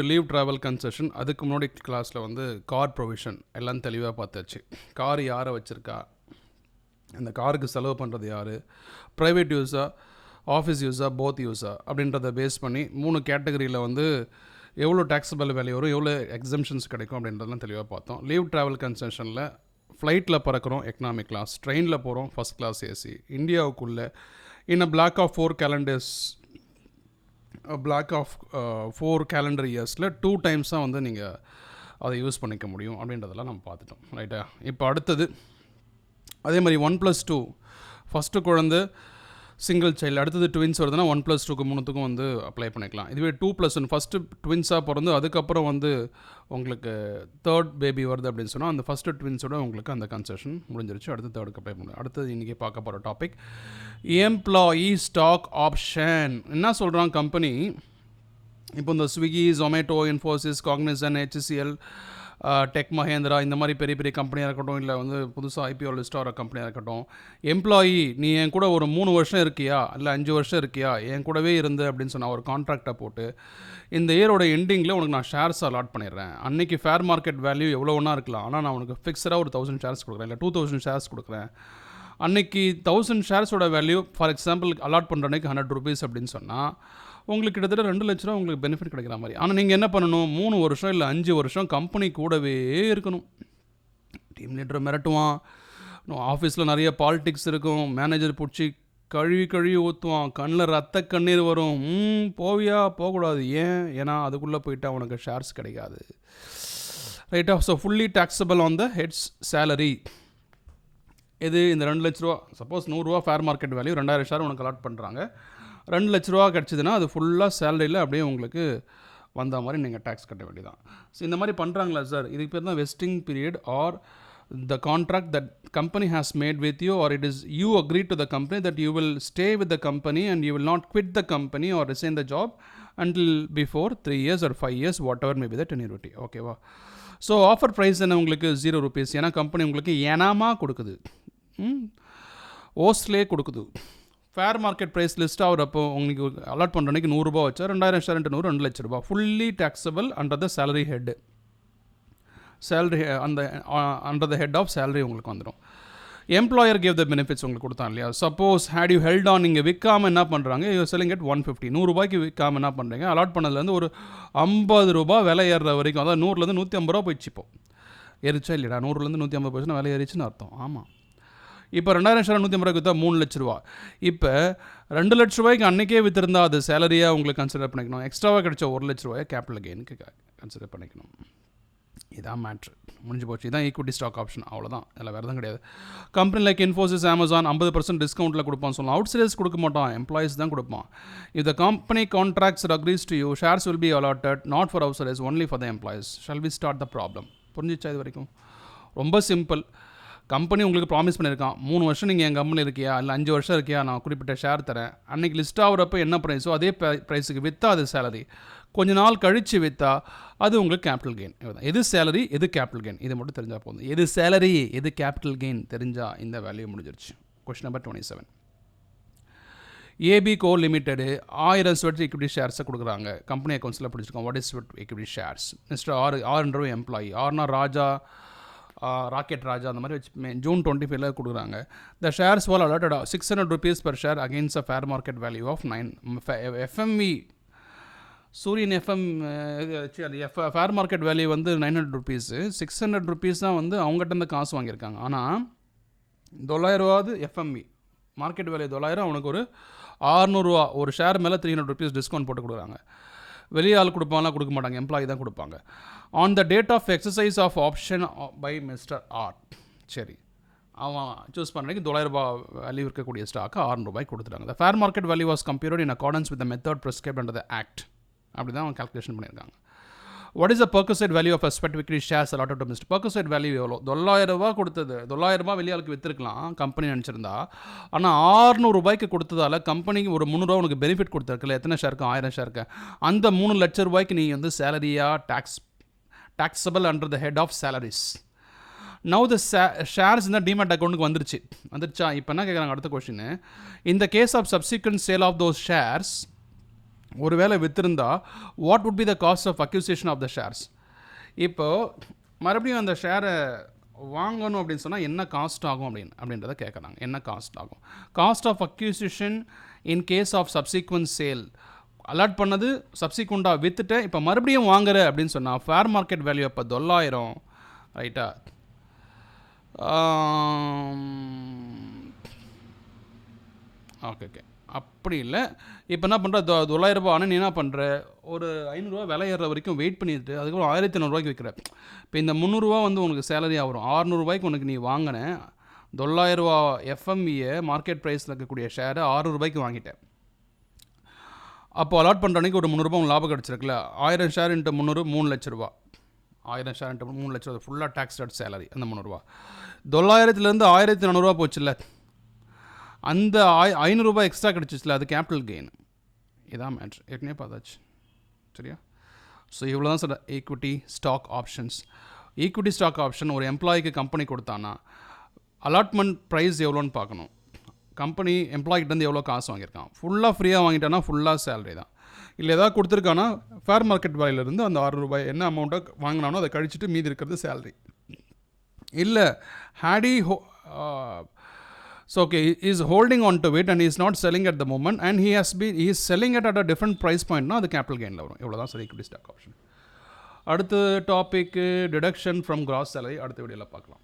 Leave travel concession. அதுக்கு முன்னாடி கிளாஸில் வந்து கார் ப்ரொவிஷன் எல்லாம் தெளிவாக பார்த்தாச்சு. கார் யாரை வச்சுருக்கா, அந்த காருக்கு செலவு பண்ணுறது யார், ப்ரைவேட் யூஸா, ஆஃபீஸ் யூஸா, போத் யூஸா அப்படின்றத பேஸ் பண்ணி 3 கேட்டகரியில் வந்து எவ்வளோ டேக்ஸபிள் வேல்யூ வரும், எவ்வளோ எக்ஸம்ஷன்ஸ் கிடைக்கும் அப்படின்றதெல்லாம் தெளிவாக பார்த்தோம். லீவ் ட்ராவல் கன்செஷனில் ஃப்ளைட்டில் பறக்கிறோம் எக்கனாமிக் கிளாஸ், ட்ரெயினில் போகிறோம் ஃபஸ்ட் கிளாஸ் ஏசி, இந்தியாவுக்குள்ளே in a block of 4 calendars, block of 4 calendar இயர்ஸில் 2 times தான் வந்து நீங்கள் அதை யூஸ் பண்ணிக்க முடியும் அப்படின்றதெல்லாம் நம்ம பார்த்துட்டோம். ரைட்டா? இப்போ அடுத்தது அதே மாதிரி 1+2 ஃபஸ்ட்டு குழந்தை சிங்கிள் சைல்டு, அடுத்தது ட்வின்ஸ் வருதுன்னா 1+2க்கு 3த்துக்கும் வந்து அப்ளை பண்ணிக்கலாம். இதுவே 2+1 ஃபஸ்ட்டு ட்வின்ஸாக பிறந்து அதுக்கப்புறம் வந்து உங்களுக்கு தேர்ட் பேபி வருது அப்படின்னு சொன்னால் அந்த ஃபஸ்ட்டு ட்வின்ஸோட உங்களுக்கு அந்த கன்செஷன் முடிஞ்சிருச்சு. அடுத்து தேர்டுக்கு அப்ளை பண்ணுங்க. அடுத்தது இன்றைக்கி பார்க்க போகிற டாபிக் எம்ப்ளாயி ஸ்டாக் ஆப்ஷன். என்ன சொல்கிறான் கம்பெனி, இப்போ இந்த Swiggy, Zomato, Infosys, Cognizant, HCL, tech Mahindra, இந்த மாதிரி பெரிய பெரிய கம்பெனியாக இருக்கட்டும், இல்லை வந்து புதுசாக IPO லிஸ்ட் ஆகிற கம்பெனியாக இருக்கட்டும், எம்ப்ளாயி நீ என் கூட ஒரு 3 வருஷம் இருக்கியா இல்லை 5 வருஷம் இருக்கியா, என் கூடவே இருந்து அப்படின்னு சொன்னால் ஒரு கான்ட்ராக்டை போட்டு இந்த இயரோட எண்டிங்கில் உனக்கு நான் ஷேர்ஸ் அலாட் பண்ணிடுறேன். அன்றைக்கி ஃபேர் மார்க்கெட் வேல்யூ எவ்வளோ ஒன்றா இருக்கலாம், ஆனால் நான் உனக்கு ஃபிக்ஸடாக ஒரு 1000 ஷேர்ஸ் கொடுக்குறேன், இல்லை 2000 ஷேர்ஸ் கொடுக்குறேன். அன்றைக்கி 1000 ஷேர்ஸோட வேல்யூ ஃபார் எக்ஸாம்பிள் அலாட் பண்ணுற அன்றைக்கி 100 rupees அப்படின்னு சொன்னால் உங்களுக்கு கிட்டத்தட்ட 2 லட்ச ரூபா உங்களுக்கு பெனிஃபிட் கிடைக்கிற மாதிரி. ஆனால் நீங்கள் என்ன பண்ணணும், 3 வருஷம் இல்லை 5 வருஷம் கம்பெனி கூடவே இருக்கணும். டீம் லீடரை மிரட்டுவான், ஆஃபீஸில் நிறைய பாலிடிக்ஸ் இருக்கும், மேனேஜர் பிடிச்சி கழுவி ஊற்றுவான், கண்ணில் ரத்த கண்ணீர் வரும். போவியா, போகக்கூடாது. ஏன்னா அதுக்குள்ளே போயிட்டு அவனுக்கு ஷேர்ஸ் கிடைக்காது. ரைட்டா? So fully taxable on the heads salary. இது இந்த 2 லட்ச ரூபா, சப்போஸ் 100 ரூபா ஃபேர் மார்க்கெட் வேல்யூ, 2000 ஷேர் உனக்கு அலாட் பண்ணுறாங்க, 2 லட்ச ரூபா கிடச்சிதுன்னா அது ஃபுல்லாக சேலரியில் அப்படியே உங்களுக்கு வந்த மாதிரி நீங்கள் டேக்ஸ் கட்ட வேண்டியதான். ஸோ இந்த மாதிரி பண்ணுறாங்களா சார், இதுக்கு பேர் தான் vesting period or the contract that company has made with you, or it is you agree to the company that you will stay with the company and you will not quit the company or resign the job until before 3 years or 5 years, whatever may be the tenurity. ஓகேவா? So offer price என்ன உங்களுக்கு 0 rupees. ஏன்னா company உங்களுக்கு ஏனாமாக கொடுக்குது, ஓஸ்ட்லேயே கொடுக்குது. Fair market price list ஆகிறப்போ உங்களுக்கு allot பண்ணுற அன்றைக்கி 100 ரூபா வச்சா 2000 ஷேர் 100 2 லட்ச ரூபா fully taxable under the salary head. Salary அந்த under the head of salary உங்களுக்கு வந்துடும். எம்ப்ளாயர் கேவ் த பெனிஃபிட்ஸ் உங்களுக்கு கொடுத்தான் இல்லையா. Suppose had you held on, நீங்கள் விற்காமல் என்ன பண்ணுறாங்க, யூ செல்லிங் அட் 150, 100 ரூபாய்க்கு விற்காமல் என்ன பண்ணுறீங்க, அலாட் பண்ணதுலேருந்து ஒரு 50 ரூபா விலை ஏறுற வரைக்கும், அதாவது 100லேருந்து 150 ரூபா போயிடுச்சுப்போம். ஏறிச்சா இல்லையா? 100லேருந்து 150 போயிடுச்சுன்னா விலை ஏறிச்சுன்னு அர்த்தம். ஆமாம். இப்போ 2000 ஷேர் 150 ரூபாய்க்கு விற்றா 3 லட்ச ரூபா. இப்போ 2 லட்ச ரூபாய்க்கு அன்றைக்கே விற்றுருந்தா அது சேலரியாக உங்களுக்கு கன்சிடர் பண்ணிக்கணும். எக்ஸ்ட்ராவாக கிடைச்ச 1 லட்ச ரூபாயை கேபிட்டல் கெயினுக்கு கன்சிடர் பண்ணிக்கணும். இதான் மேட்ரு, முடிஞ்சு போச்சு. இதான் ஈக்விட்டி ஸ்டாக் ஆப்ஷன், அவ்வளோதான். இதில் வேறு எதுவும் கிடையாது. கம்பெனி லைக் இன்ஃபோசிஸ், அமேசான் 50% டிஸ்கவுண்ட்டில் கொடுப்பான்னு சொல்லலாம். அவுட் சைடர்ஸ் கொடுக்க மாட்டான், எம்ப்ளாயிஸ் தான் கொடுப்பான். If the company contracts agrees to you, shares will be allotted not for outsiders, only for the employees. Shall we start the problem? புரிஞ்சிச்சா இது வரைக்கும்? ரொம்ப சிம்பிள். கம்பெனி உங்களுக்கு ப்ராமிஸ் பண்ணியிருக்கான், 3 வருஷம் நீங்கள் என் கம்பெனி இருக்கியா, இல்லை 5 வருஷம் இருக்கியா, நான் குறிப்பிட்ட ஷேர் தரேன். அன்றைக்கி லிஸ்ட் ஆகிறப்போ என்ன ப்ரைஸோ அதே ப்ரைஸுக்கு விற்றா அது சேலரி. கொஞ்ச நாள் கழித்து விற்றா அது உங்களுக்கு கேபிட்டல் கெயின். எது சேலரி, எது கேபிட்டல் கெயின், இது மட்டும் தெரிஞ்சால் போதும். எது சேலரி, எது கேபிட்டல் கெயின் தெரிஞ்சால் இந்த வேல்யூ முடிஞ்சிருச்சு. Question number 27. AB co limited 1000 sweat equity ஷேர்ஸை கொடுக்குறாங்க. கம்பெனி அக்கௌண்ட்ஸில் பிடிச்சிருக்கோம். What is sweat equity shares? Mister ஆர்ன்ற எம்ப்ளாயி, ஆர்னா ராஜா, ராக்கெட் ராஜா, அந்த மாதிரி வச்சு ஜூன் 25 கொடுக்குறாங்க. The shares will allotted 600 rupees per share against a fair market value of 9 FMV. சூரியன் எஃப்எம் ஃபேர் மார்க்கெட் வேல்யூ வந்து 900 rupees, 600 rupees தான் வந்து அவங்ககிட்ட இருந்து காசு வாங்கியிருக்காங்க. ஆனால் 900 ரூபாவது எஃப்எம்வி மார்க்கெட் வேல்யூ 900, அவனுக்கு ஒரு 600 ரூபா ஒரு ஷேர் மேலே 300 rupees டிஸ்கவுண்ட் போட்டு கொடுக்குறாங்க. வெளியே ஆள் கொடுப்பாங்கலாம், கொடுக்க மாட்டாங்க, எம்ப்ளாயி தான் கொடுப்பாங்க. On the date of exercise of option by mister R, சரி அவன் சூஸ் பண்ணுறதுக்கு 900 ரூபா வேல்யூ இருக்கக்கூடிய ஸ்டாக்கு 600 ரூபாய்க்கு கொடுத்துட்டாங்க. The fair market value was computed in accordance with the method prescribed under the act. அப்படி தான் அவன் கால்குலேஷன் பண்ணியிருக்காங்க. What is the perquisite value of a sweat equity shares allotted to mister? Perquisite value எவ்வளோ? 900 ரூபா கொடுத்தது, 900 ரூபா வெளியாளுக்கு விற்றுருக்கலாம் company நினச்சிருந்தா. ஆனால் 600 ரூபாய்க்கு கொடுத்ததால கம்பெனிக்கு ஒரு 300 ரூபா உனக்கு பெனிஃபிட் கொடுத்துருக்குல்ல. எத்தனை ஷேருக்கு? 1000 ஷேருக்கு. அந்த 3 லட்ச ரூபாய்க்கு நீ வந்து சேலரியாக taxable under the head of salaries. Now the shares in the demat account வந்துருச்சா? இப்போ என்ன கேட்குறாங்க அடுத்த question, in the case of subsequent sale of those shares ஒரு வேளை விற்றுருந்தா what would be the cost of acquisition of the shares? இப்போது மறுபடியும் அந்த ஷேரை வாங்கணும் அப்படின்னு சொன்னால் என்ன காஸ்ட் ஆகும் அப்படின்றத கேட்குறாங்க. என்ன காஸ்ட் ஆகும்? Cost of acquisition in case of subsequent sale. Allot பண்ணது சப்சீக்வெண்ட்டாக விற்றுட்டு இப்போ மறுபடியும் வாங்குற அப்படின்னு சொன்னால் ஃபேர் மார்க்கெட் வேல்யூ இப்போ 900, ரைட்டா? ஓகே அப்படி இல்லை. இப்போ என்ன பண்ணுற, 900 ரூபா ஆனால் நீ என்ன பண்ணுற, ஒரு 500 ரூபா விலை ஏறுற வரைக்கும் வெயிட் பண்ணிட்டு அதுக்கப்புறம் 1500 விற்கிற. இப்போ இந்த 300 ரூபா வந்து உனக்கு சேலரியாக வரும். 600 ரூபாய்க்கு உனக்கு நீ வாங்கின 900 ரூபா எஃப்எம்இயை மார்க்கெட் ப்ரைஸில் இருக்கக்கூடிய ஷேரை 600 ரூபாய்க்கு வாங்கிட்டேன். அப்போ அலாட் பண்ணுற அன்றைக்கி ஒரு 300 ரூபா லாபம் கிடச்சிருக்குல்ல. 1000 ஷேர் இன்ட்டு 300 3 லட்ச ரூபா. 1000 ஷேர் இன்ட்டு 3 லட்ச ரூபா ஃபுல்லாக டேக்ஸ் ஸ்டார்ட் சேலரி. அந்த 300 ரூபா 900லேருந்து 1400 ரூபா போச்சுல்ல. அந்த 500 ரூபாய் எக்ஸ்ட்ரா கிடச்சிச்சுல, அது கேபிட்டல் கெயின். இதான் மேட்ரு, ஏற்கனவே பார்த்தாச்சு. சரியா? ஸோ இவ்வளோ தான் sir equity stock options. Equity stock option ஒரு எம்ப்ளாய்க்கு கம்பெனி கொடுத்தானா அலாட்மெண்ட் ப்ரைஸ் எவ்வளோன்னு பார்க்கணும். கம்பெனி எம்ப்ளாய்கிட்டேருந்து எவ்வளோ காசு வாங்கியிருக்கான். ஃபுல்லாக ஃப்ரீயாக வாங்கிட்டானா ஃபுல்லாக சேலரி தான். இல்லை ஏதாவது கொடுத்துருக்கானா ஃபேர் மார்க்கெட் வேலையிலேருந்து அந்த 600 ரூபாய் என்ன அமௌண்ட்டை வாங்கினானோ அதை கழிச்சிட்டு மீதி இருக்கிறது சேலரி. இல்லை ஹேடி so okay, he is holding on to it and he is not selling at the moment and he is selling it at a different price point na, அது capital gain ல வரும். இவ்வளோ தான் சார் equity stock option. அடுத்த topic deduction from gross salary அடுத்த வீடியோவில் பார்க்கலாம்.